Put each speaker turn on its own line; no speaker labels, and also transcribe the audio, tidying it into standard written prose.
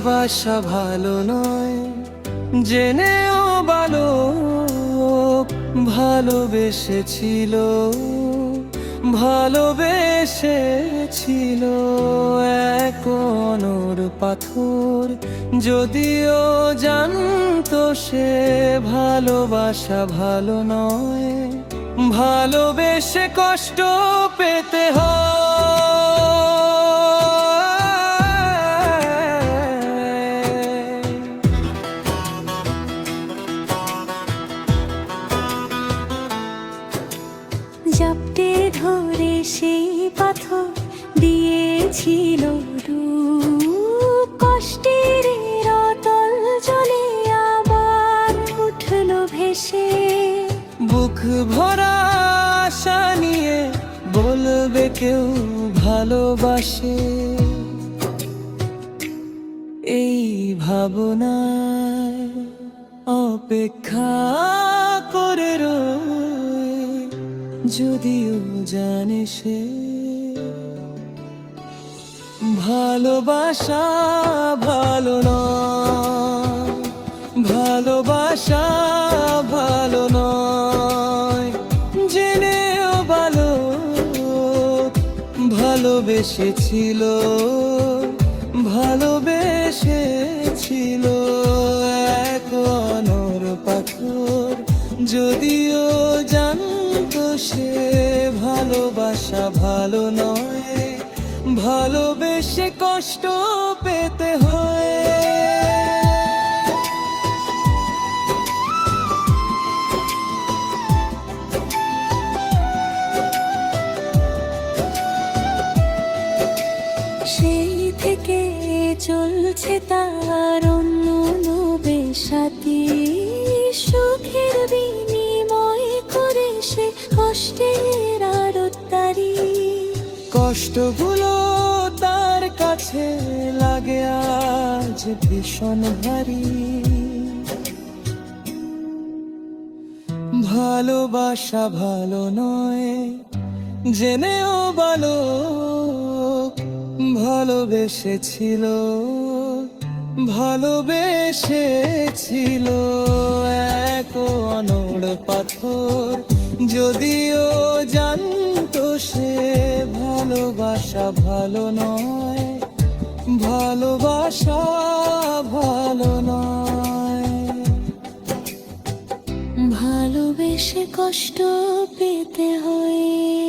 ভালোবাসা ভালো নয় জেনেও বালক ভালোবেসেছিল, ভালোবেসেছিল এক অনর পাথর। যদিও জানতো সে ভালোবাসা ভালো নয়, ভালোবেসে কষ্ট পেতে হয়।
জাপটে ধরে সেই পাথর দিয়েছিল রূপ, কষ্টের রতল জলে আবার উঠল ভেসে।
বুক ভরা আশা নিয়ে বলবে কেউ ভালোবাসে, এই ভাবনায় অপেক্ষা করে রয়। যদিও জানে সে ভালোবাসা ভালো নয়, ভালোবাসা ভালো নয় জেনেও বালক ভালোবেসেছিল, ভালোবেসেছিল এক অনর পাথর। যদিও জানতো সে ভালোবাসা ভালো নয়, ভালোবেসে কষ্ট পেতে হয়।
সেই থেকে চলছে তার অন্য সাথী, সুখের বিনিময় করে সে কষ্টের আড়তদারি।
কষ্টগুলো তার কাছে লাগে আজ ভীষণ ভারী। ভালোবাসা ভালো নয় জেনেও বালক ভালোবেসেছিল, ভালোবেসেছিল এক অনড় পাথর। যদিও জানতো সে ভালোবাসা ভালো নয়, ভালোবাসা ভালো নয়।
ভালোবেসে কষ্ট পেতে হয়।